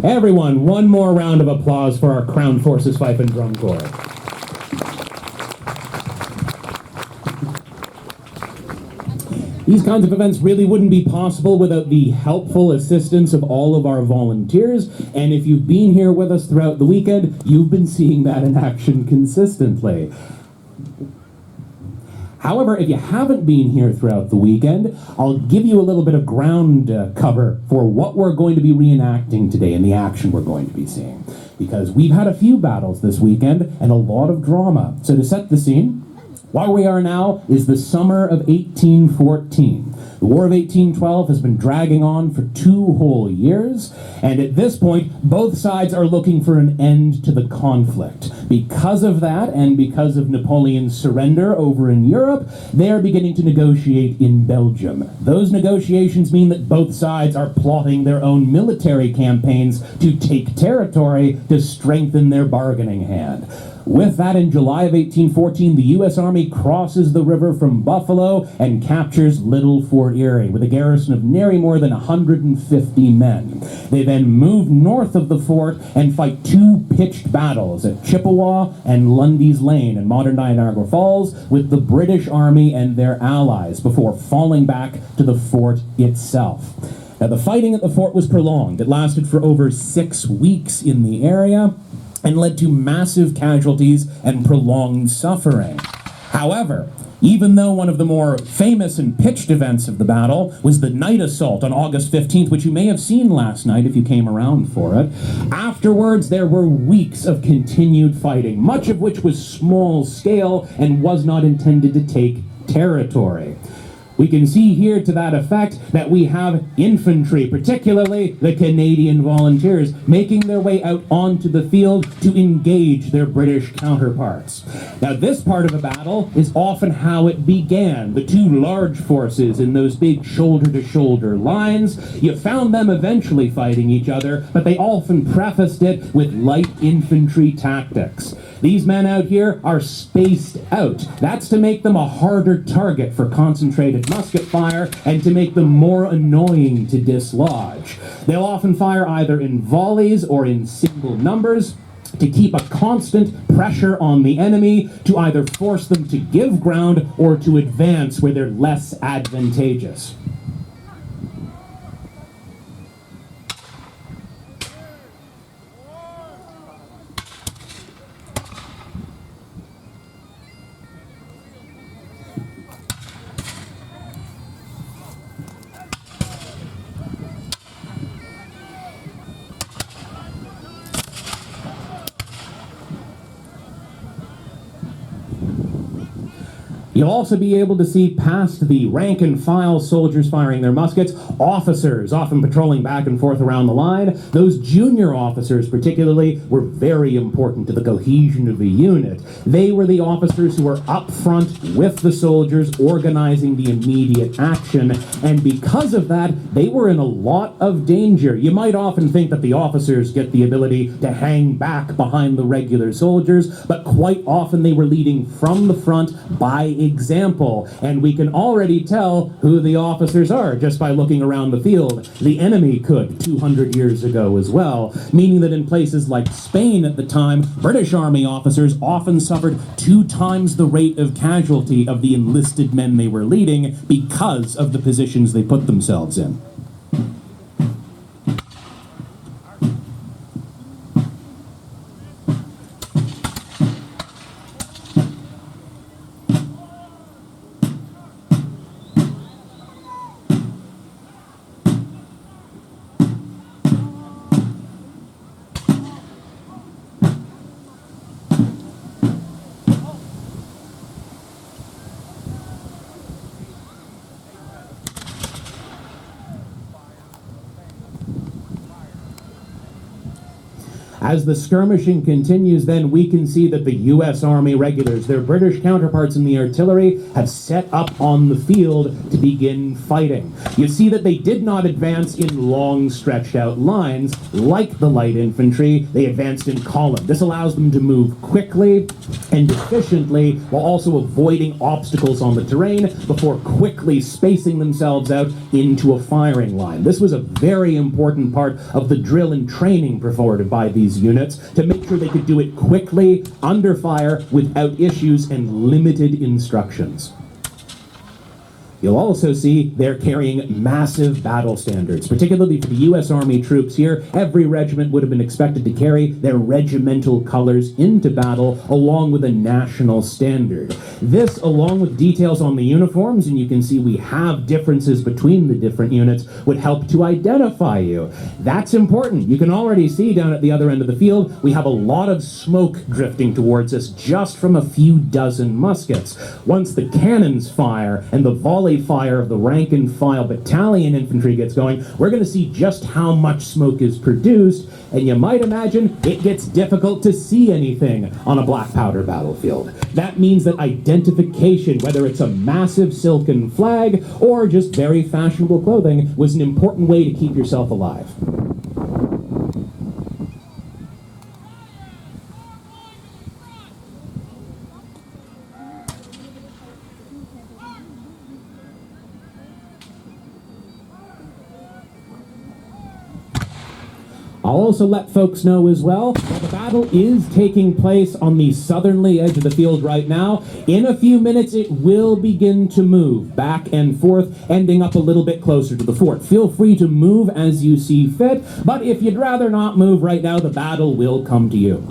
Everyone, one more round of applause for our Crown Forces Fife and Drum Corps. These kinds of events really wouldn't be possible without the helpful assistance of all of our volunteers, and if you've been here with us throughout the weekend, you've been seeing that in action consistently. However, if you haven't been here throughout the weekend, I'll give you a little bit of ground cover for what we're going to be reenacting today and the action we're going to be seeing. Because we've had a few battles this weekend and a lot of drama. So to set the scene, where we are now is the summer of 1814. The War of 1812 has been dragging on for 2 whole years, and at this point, both sides are looking for an end to the conflict. Because of that, and because of Napoleon's surrender over in Europe, they are beginning to negotiate in Belgium. Those negotiations mean that both sides are plotting their own military campaigns to take territory to strengthen their bargaining hand. With that, in July of 1814, the U.S. Army crosses the river from Buffalo and captures Little Fort Erie with a garrison of nary more than 150 men. They then move north of the fort and fight 2 pitched battles at Chippewa and Lundy's Lane in modern Niagara Falls with the British Army and their allies before falling back to the fort itself. Now, the fighting at the fort was prolonged. It lasted for over 6 weeks in the area and led to massive casualties and prolonged suffering. However, even though one of the more famous and pitched events of the battle was the night assault on August 15th, which you may have seen last night if you came around for it, afterwards there were weeks of continued fighting, much of which was small scale and was not intended to take territory. We can see here to that effect that we have infantry, particularly the Canadian volunteers, making their way out onto the field to engage their British counterparts. Now, this part of the battle is often how it began. The 2 large forces in those big shoulder-to-shoulder lines, you found them eventually fighting each other, but they often prefaced it with light infantry tactics. These men out here are spaced out. That's to make them a harder target for concentrated musket fire and to make them more annoying to dislodge. They'll often fire either in volleys or in single numbers to keep a constant pressure on the enemy to either force them to give ground or to advance where they're less advantageous. You'll also be able to see past the rank-and-file soldiers firing their muskets, officers often patrolling back and forth around the line. Those junior officers particularly were very important to the cohesion of the unit. They were the officers who were up front with the soldiers organizing the immediate action, and because of that, they were in a lot of danger. You might often think that the officers get the ability to hang back behind the regular soldiers, but quite often they were leading from the front by example, and we can already tell who the officers are just by looking around the field. The enemy could 200 years ago as well, meaning that in places like Spain at the time, British Army officers often suffered 2 times the rate of casualty of the enlisted men they were leading because of the positions they put themselves in. As the skirmishing continues, then we can see that the U.S. Army regulars, their British counterparts in the artillery, have set up on the field to begin fighting. You see that they did not advance in long stretched out lines like the light infantry. They advanced in column. This allows them to move quickly and efficiently while also avoiding obstacles on the terrain before quickly spacing themselves out into a firing line. This was a very important part of the drill and training provided by these units to make sure they could do it quickly, under fire, without issues and limited instructions. You'll also see they're carrying massive battle standards, particularly for the U.S. Army troops here. Every regiment would have been expected to carry their regimental colors into battle along with a national standard. This, along with details on the uniforms, and you can see we have differences between the different units, would help to identify you. That's important. You can already see down at the other end of the field, we have a lot of smoke drifting towards us just from a few dozen muskets. Once the cannons fire and the volley fire of the rank and file battalion infantry gets going, we're going to see just how much smoke is produced, and you might imagine it gets difficult to see anything on a black powder battlefield. That means that identification, whether it's a massive silken flag or just very fashionable clothing, was an important way to keep yourself alive. I'll also let folks know as well that the battle is taking place on the southerly edge of the field right now. In a few minutes, it will begin to move back and forth, ending up a little bit closer to the fort. Feel free to move as you see fit, but if you'd rather not move right now, the battle will come to you.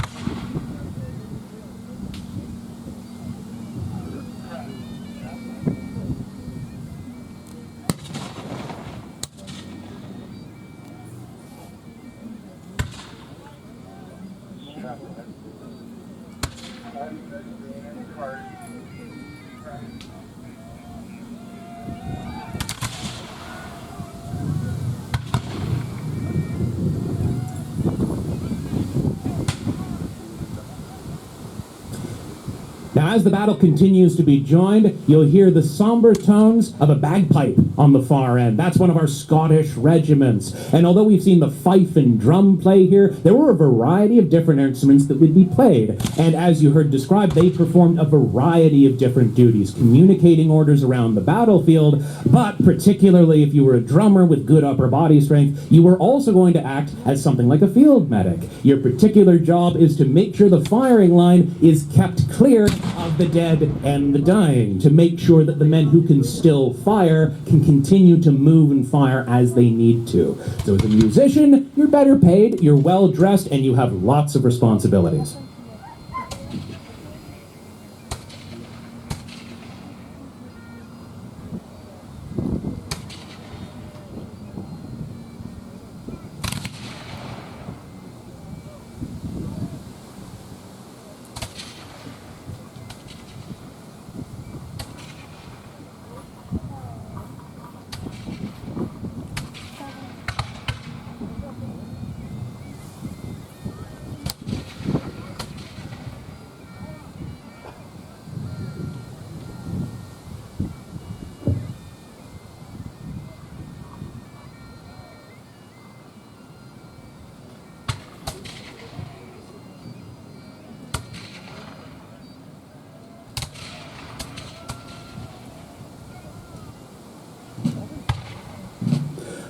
Now, as the battle continues to be joined, you'll hear the somber tones of a bagpipe on the far end. That's one of our Scottish regiments. And although we've seen the fife and drum play here, there were a variety of different instruments that would be played. And as you heard described, they performed a variety of different duties, communicating orders around the battlefield, but particularly if you were a drummer with good upper body strength, you were also going to act as something like a field medic. Your particular job is to make sure the firing line is kept clear of the dead and the dying, to make sure that the men who can still fire can continue to move and fire as they need to. So as a musician, you're better paid, you're well dressed, and you have lots of responsibilities.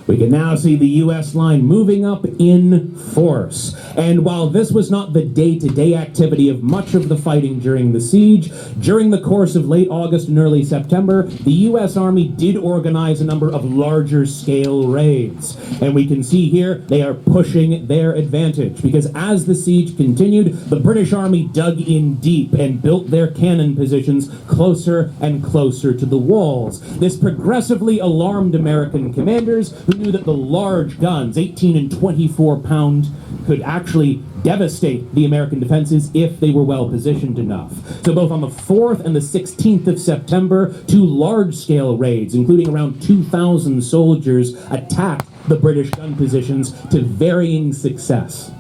We can now see the U.S. line moving up in force. And while this was not the day-to-day activity of much of the fighting during the siege, during the course of late August and early September, the U.S. Army did organize a number of larger scale raids. And we can see here they are pushing their advantage, because as the siege continued, the British Army dug in deep and built their cannon positions closer and closer to the walls. This progressively alarmed American commanders, who knew that the large guns, 18 and 24 pound, could actually devastate the American defenses if they were well positioned enough. So both on the 4th and the 16th of September, two large-scale raids, including around 2,000 soldiers, attacked the British gun positions to varying success.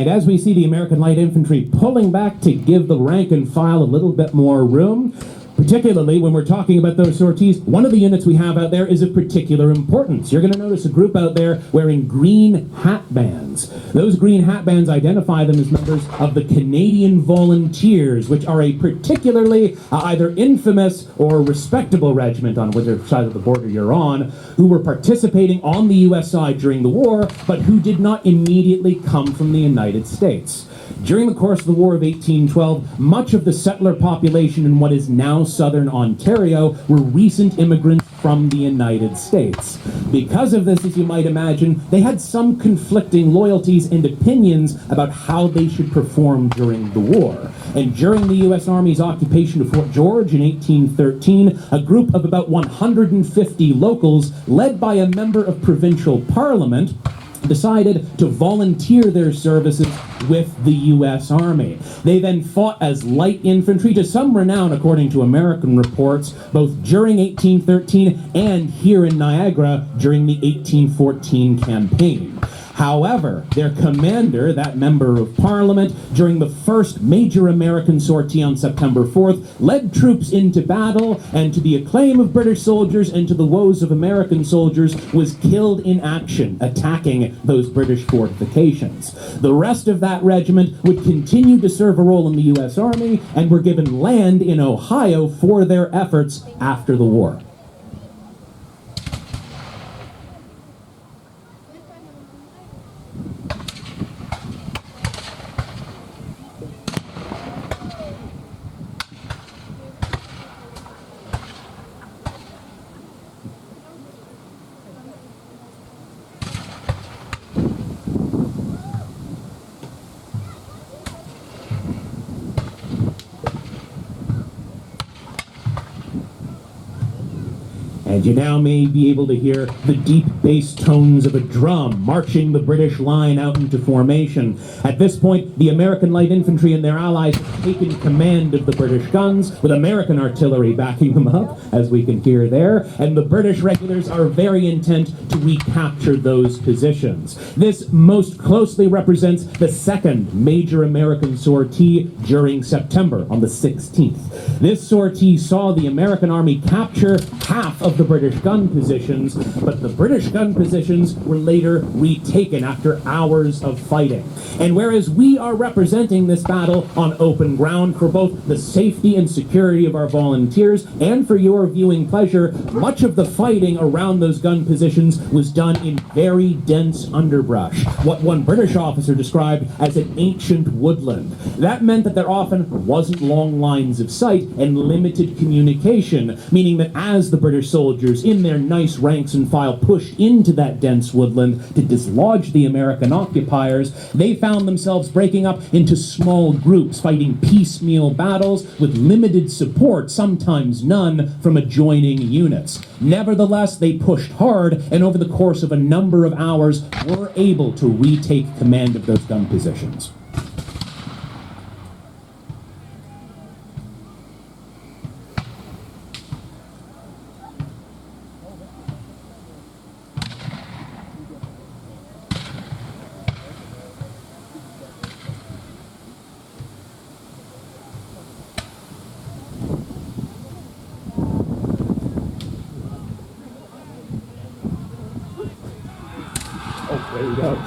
And as we see the American Light Infantry pulling back to give the rank and file a little bit more room, particularly when we're talking about those sorties, one of the units we have out there is of particular importance. You're going to notice a group out there wearing green hat bands. Those green hat bands identify them as members of the Canadian Volunteers, which are a particularly either infamous or respectable regiment on whichever side of the border you're on, who were participating on the U.S. side during the war, but who did not immediately come from the United States. During the course of the War of 1812, much of the settler population in what is now southern Ontario were recent immigrants from the United States. Because of this, as you might imagine, they had some conflicting loyalties and opinions about how they should perform during the war. And during the U.S. Army's occupation of Fort George in 1813, a group of about 150 locals, led by a member of provincial parliament, decided to volunteer their services with the U.S. Army. They then fought as light infantry to some renown, according to American reports, both during 1813 and here in Niagara during the 1814 campaign. However, their commander, that member of parliament, during the first major American sortie on September 4th, led troops into battle, and to the acclaim of British soldiers and to the woes of American soldiers, was killed in action, attacking those British fortifications. The rest of that regiment would continue to serve a role in the U.S. Army and were given land in Ohio for their efforts after the war. And you now may be able to hear the deep bass tones of a drum marching the British line out into formation. At this point, the American Light Infantry and their allies have taken command of the British guns, with American artillery backing them up, as we can hear there, and the British regulars are very intent to recapture those positions. This most closely represents the second major American sortie during September, on the 16th. This sortie saw the American Army capture half of the British gun positions, but the British gun positions were later retaken after hours of fighting. And whereas we are representing this battle on open ground for both the safety and security of our volunteers and for your viewing pleasure, much of the fighting around those gun positions was done in very dense underbrush, what one British officer described as an ancient woodland. That meant that there often wasn't long lines of sight and limited communication, meaning that as the British soldiers in their nice ranks and file pushed into that dense woodland to dislodge the American occupiers, they found themselves breaking up into small groups, fighting piecemeal battles with limited support, sometimes none, from adjoining units. Nevertheless, they pushed hard, and over the course of a number of hours were able to retake command of those gun positions. There you go.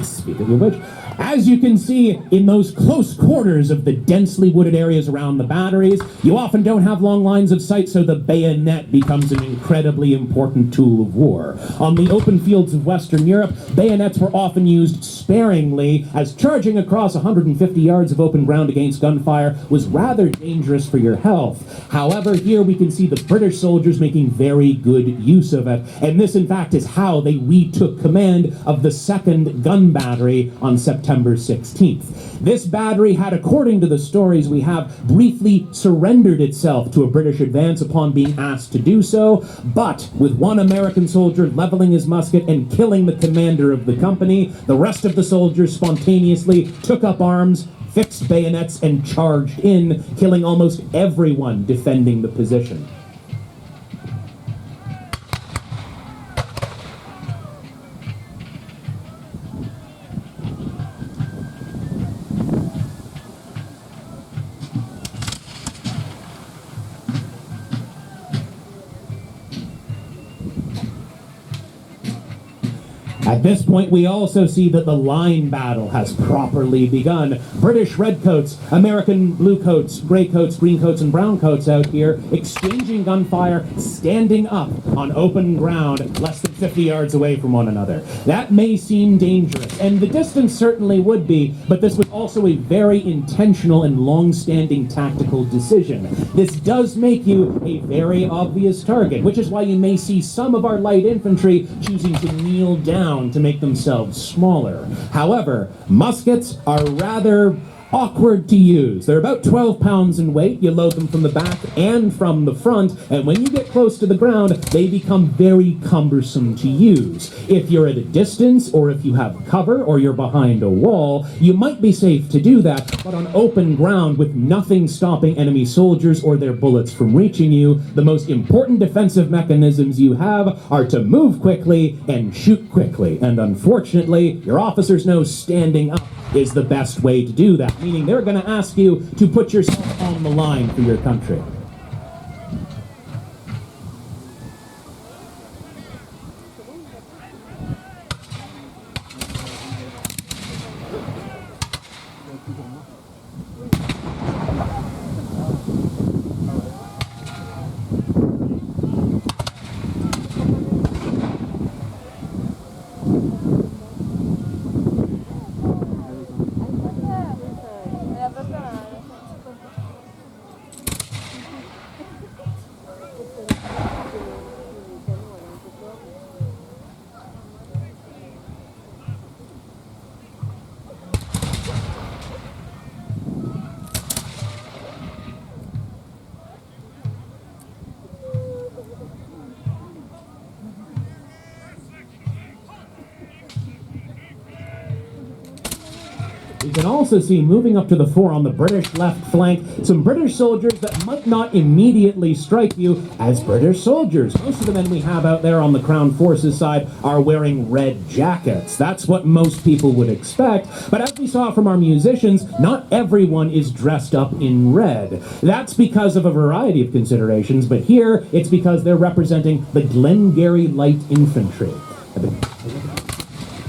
Speaking of which, as you can see in those close quarters of the densely wooded areas around the batteries, you often don't have long lines of sight, so the bayonet becomes an incredibly important tool of war. On the open fields of Western Europe, bayonets were often used sparingly, as charging across 150 yards of open ground against gunfire was rather dangerous for your health. However, here we can see the British soldiers making very good use of it, and this in fact is how they retook command of the 2nd Gun Battery on September 16th. This battery had, according to the stories we have, briefly surrendered itself to a British advance upon being asked to do so, but with one American soldier leveling his musket and killing the commander of the company, the rest of the soldiers spontaneously took up arms, fixed bayonets, and charged in, killing almost everyone defending the position. At this point, we also see that the line battle has properly begun. British redcoats, American bluecoats, grey coats, green coats, and brown coats out here exchanging gunfire, standing up on open ground less than 50 yards away from one another. That may seem dangerous, and the distance certainly would be, but this was also a very intentional and long-standing tactical decision. This does make you a very obvious target, which is why you may see some of our light infantry choosing to kneel down to make themselves smaller. However, muskets are rather awkward to use. They're about 12 pounds in weight. You load them from the back and from the front, and when you get close to the ground, they become very cumbersome to use. If you're at a distance, or if you have cover, or you're behind a wall, you might be safe to do that, but on open ground with nothing stopping enemy soldiers or their bullets from reaching you, the most important defensive mechanisms you have are to move quickly and shoot quickly. And unfortunately, your officers know standing up is the best way to do that, meaning they're going to ask you to put yourself on the line for your country. You can also see moving up to the fore on the British left flank some British soldiers that might not immediately strike you as British soldiers. Most of the men we have out there on the Crown Forces side are wearing red jackets. That's what most people would expect, but as we saw from our musicians, not everyone is dressed up in red. That's because of a variety of considerations, but here it's because they're representing the Glengarry Light Infantry.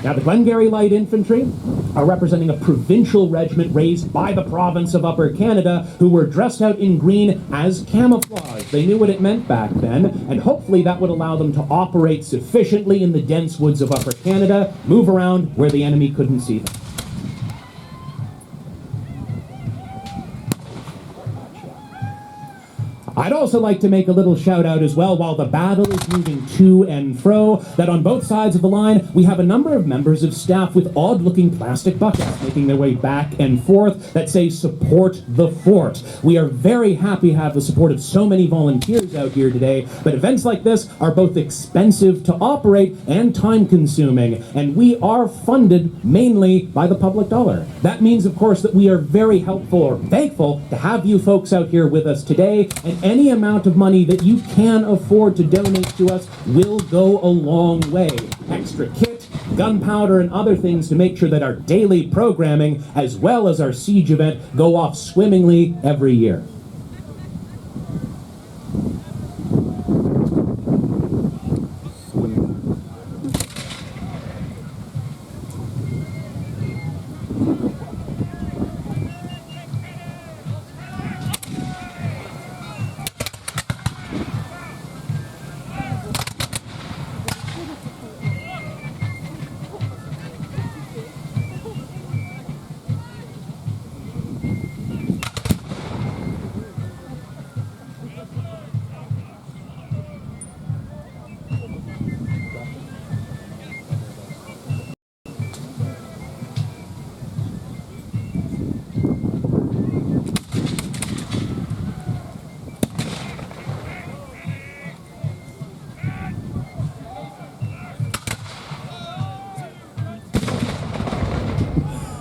Now, the Glengarry Light Infantry are representing a provincial regiment raised by the province of Upper Canada who were dressed out in green as camouflage. They knew what it meant back then, and hopefully that would allow them to operate sufficiently in the dense woods of Upper Canada, move around where the enemy couldn't see them. I'd also like to make a little shout out as well while the battle is moving to and fro, that on both sides of the line we have a number of members of staff with odd looking plastic buckets making their way back and forth that say support the fort. We are very happy to have the support of so many volunteers out here today, but events like this are both expensive to operate and time consuming, and we are funded mainly by the public dollar. That means of course that we are very helpful or thankful to have you folks out here with us today, and any amount of money that you can afford to donate to us will go a long way. Extra kit, gunpowder, and other things to make sure that our daily programming, as well as our siege event, go off swimmingly every year.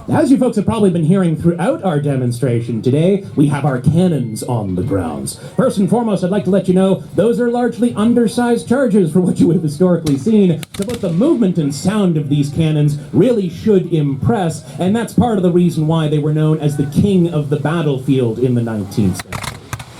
As you folks have probably been hearing throughout our demonstration today, we have our cannons on the grounds. First and foremost, I'd like to let you know those are largely undersized charges for what you would have historically seen, so both the movement and sound of these cannons really should impress, and that's part of the reason why they were known as the king of the battlefield in the 19th century.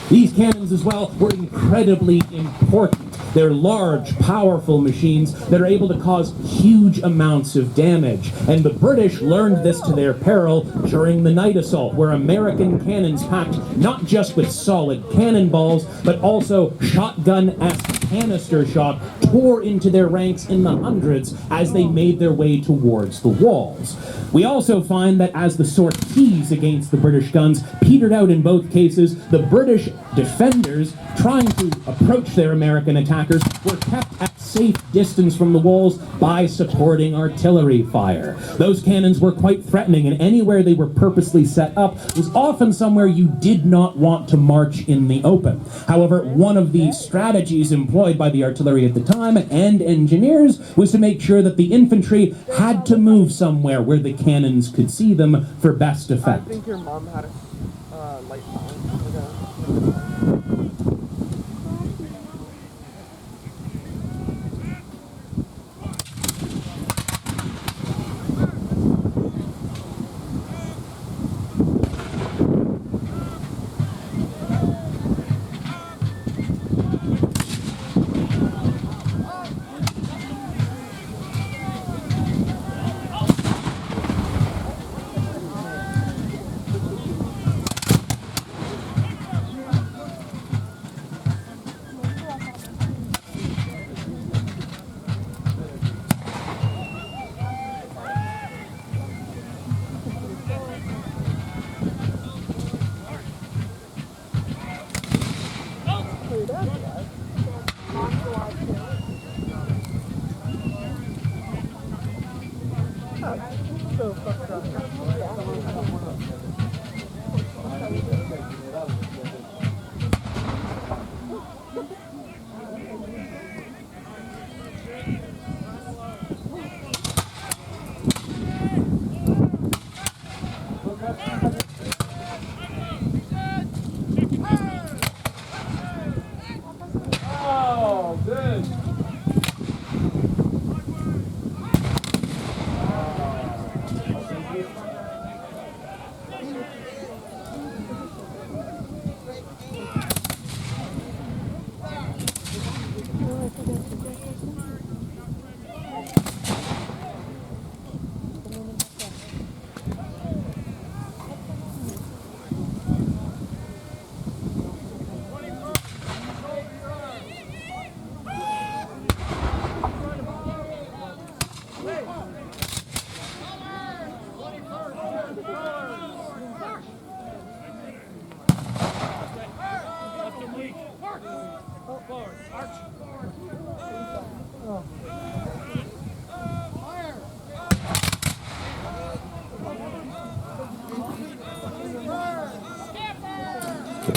These cannons as well were incredibly important. They're large, powerful machines that are able to cause huge amounts of damage. And the British learned this to their peril during the night assault, where American cannons packed not just with solid cannonballs, but also shotgun-esque canister shot tore into their ranks in the hundreds as they made their way towards the walls. We also find that as the sorties against the British guns petered out in both cases, the British defenders trying to approach their American attackers were kept at safe distance from the walls by supporting artillery fire. Those cannons were quite threatening, and anywhere they were purposely set up was often somewhere you did not want to march in the open. However, one of the strategies employed by the artillery at the time and engineers was to make sure that the infantry had to move somewhere where the cannons could see them for best effect. I think your mom had a light phone. Oh, good.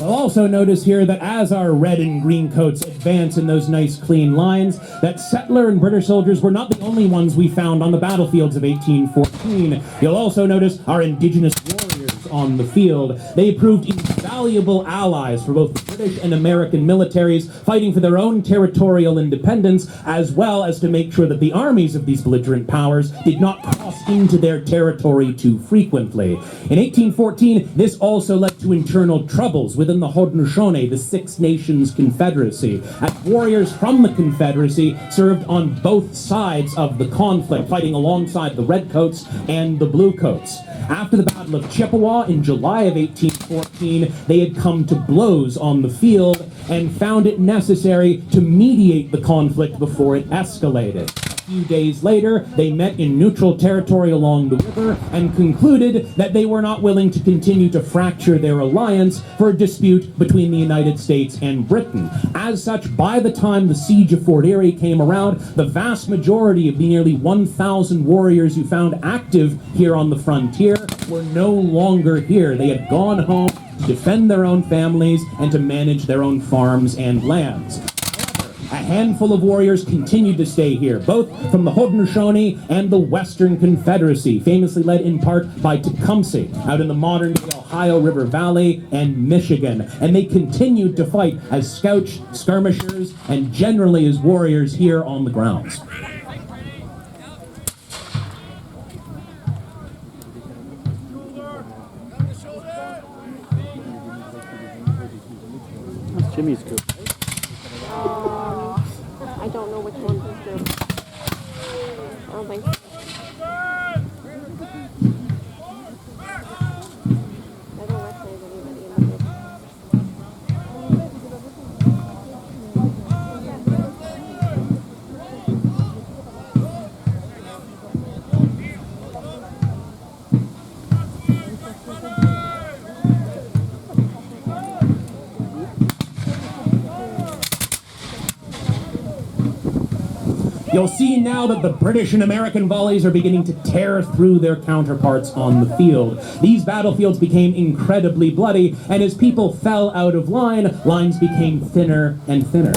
You'll also notice here that as our red and green coats advance in those nice clean lines, that settler and British soldiers were not the only ones we found on the battlefields of 1814. You'll also notice our indigenous warriors on the field. They proved invaluable allies for both the British and American militaries, fighting for their own territorial independence, as well as to make sure that the armies of these belligerent powers did not cross into their territory too frequently. In 1814, this also led to internal troubles within the Haudenosaunee, the Six Nations Confederacy, as warriors from the Confederacy served on both sides of the conflict, fighting alongside the Redcoats and the Bluecoats. After the Battle of Chippewa in July of 1814, they had come to blows on the field and found it necessary to mediate the conflict before it escalated. A few days later, they met in neutral territory along the river and concluded that they were not willing to continue to fracture their alliance for a dispute between the United States and Britain. As such, by the time the siege of Fort Erie came around, the vast majority of the nearly 1,000 warriors you found active here on the frontier were no longer here. They had gone home to defend their own families and to manage their own farms and lands. A handful of warriors continued to stay here, both from the Haudenosaunee and the Western Confederacy, famously led in part by Tecumseh, out in the modern-day Ohio River Valley and Michigan. And they continued to fight as scouts, skirmishers, and generally as warriors here on the grounds. Jimmy's good. don't think so. I don't recognize anybody in the group. You'll see now that the British and American volleys are beginning to tear through their counterparts on the field. These battlefields became incredibly bloody, and as people fell out of line, lines became thinner and thinner.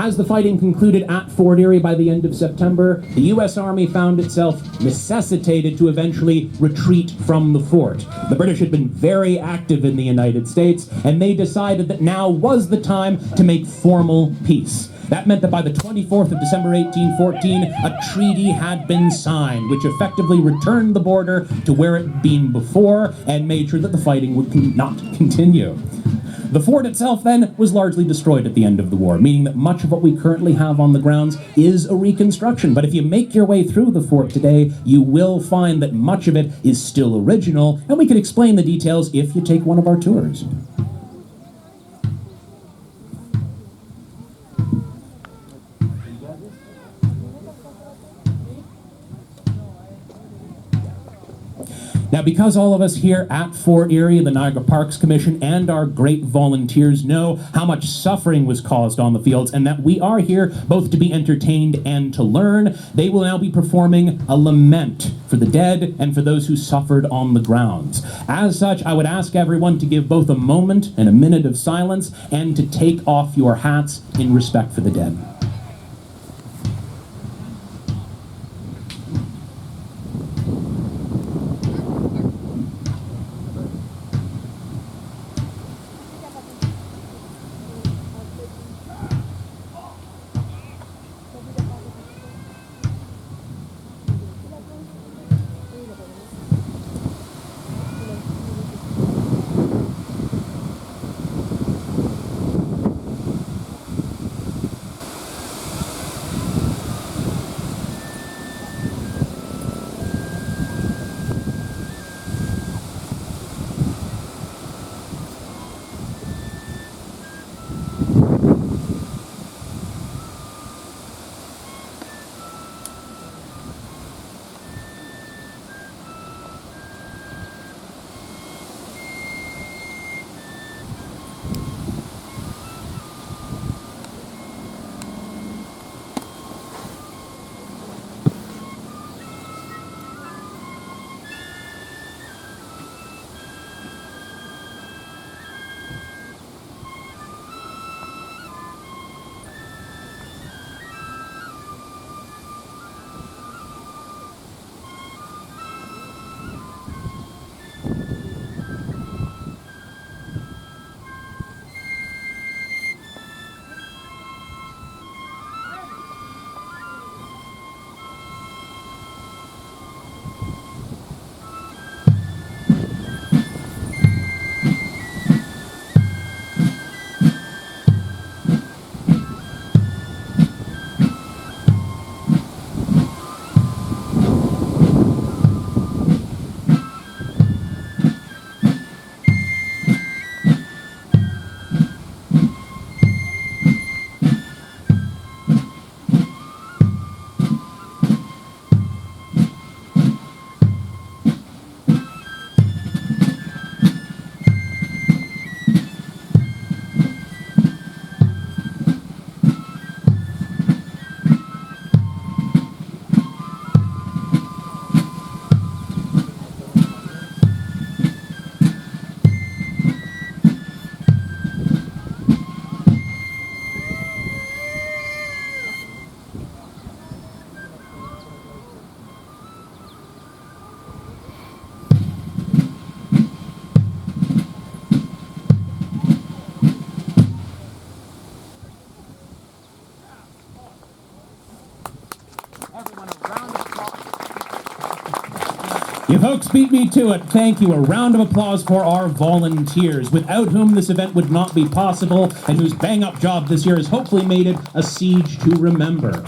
As the fighting concluded at Fort Erie by the end of September, the U.S. Army found itself necessitated to eventually retreat from the fort. The British had been very active in the United States, and they decided that now was the time to make formal peace. That meant that by the 24th of December 1814, a treaty had been signed, which effectively returned the border to where it had been before and made sure that the fighting would not continue. The fort itself, then, was largely destroyed at the end of the war, meaning that much of what we currently have on the grounds is a reconstruction. But if you make your way through the fort today, you will find that much of it is still original, and we can explain the details if you take one of our tours. Now, because all of us here at Fort Erie, the Niagara Parks Commission, and our great volunteers know how much suffering was caused on the fields and that we are here both to be entertained and to learn, they will now be performing a lament for the dead and for those who suffered on the grounds. As such, I would ask everyone to give both a moment and a minute of silence and to take off your hats in respect for the dead. You folks beat me to it. Thank you. A round of applause for our volunteers, without whom this event would not be possible, and whose bang-up job this year has hopefully made it a siege to remember.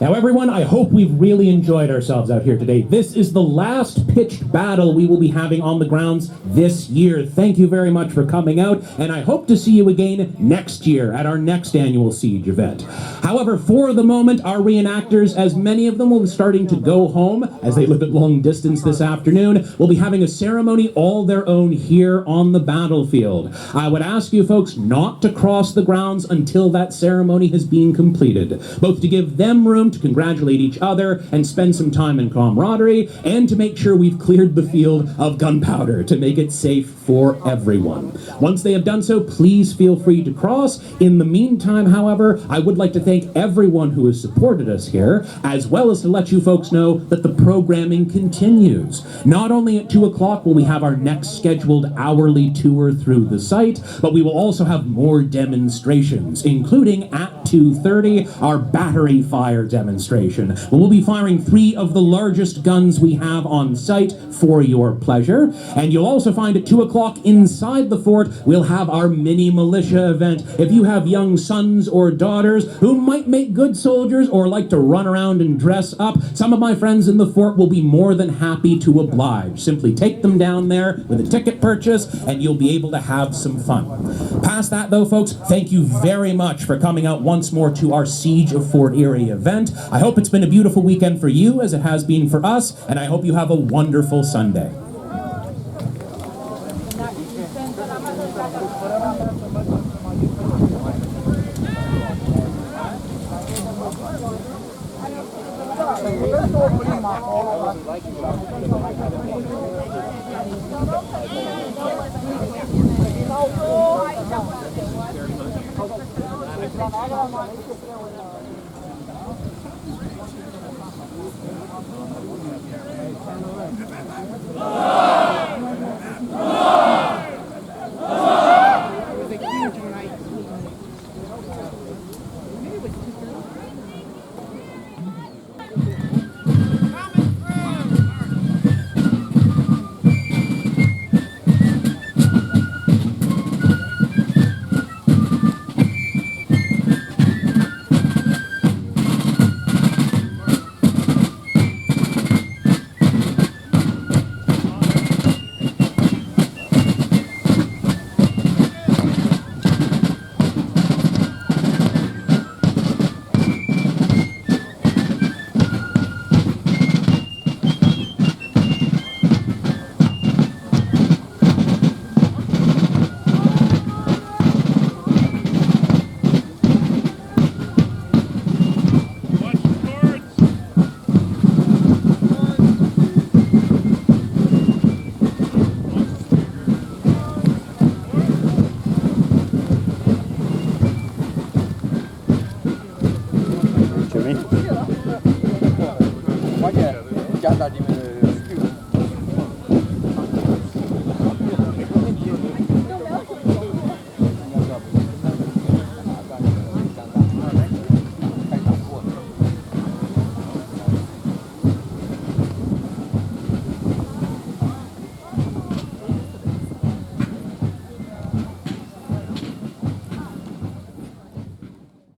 Now, everyone, I hope we've really enjoyed ourselves out here today. This is the last pitched battle we will be having on the grounds this year. Thank you very much for coming out, and I hope to see you again next year at our next annual Siege event. However, for the moment, our reenactors, as many of them will be starting to go home as they live at long distance this afternoon, will be having a ceremony all their own here on the battlefield. I would ask you folks not to cross the grounds until that ceremony has been completed, both to give them room to congratulate each other and spend some time in camaraderie, and to make sure we've cleared the field of gunpowder to make it safe for everyone. Once they have done so, please feel free to cross. In the meantime, however, I would like to thank everyone who has supported us here, as well as to let you folks know that the programming continues. Not only at 2 o'clock will we have our next scheduled hourly tour through the site, but we will also have more demonstrations, including at 2:30, our battery fire demonstration. We'll be firing 3 of the largest guns we have on site for your pleasure. And you'll also find at 2 o'clock inside the fort, we'll have our mini militia event. If you have young sons or daughters who might make good soldiers or like to run around and dress up, some of my friends in the fort will be more than happy to oblige. Simply take them down there with a ticket purchase and you'll be able to have some fun. Past that though, folks, thank you very much for coming out once more to our Siege of Fort Erie event. I hope it's been a beautiful weekend for you as it has been for us, and I hope you have a wonderful Sunday.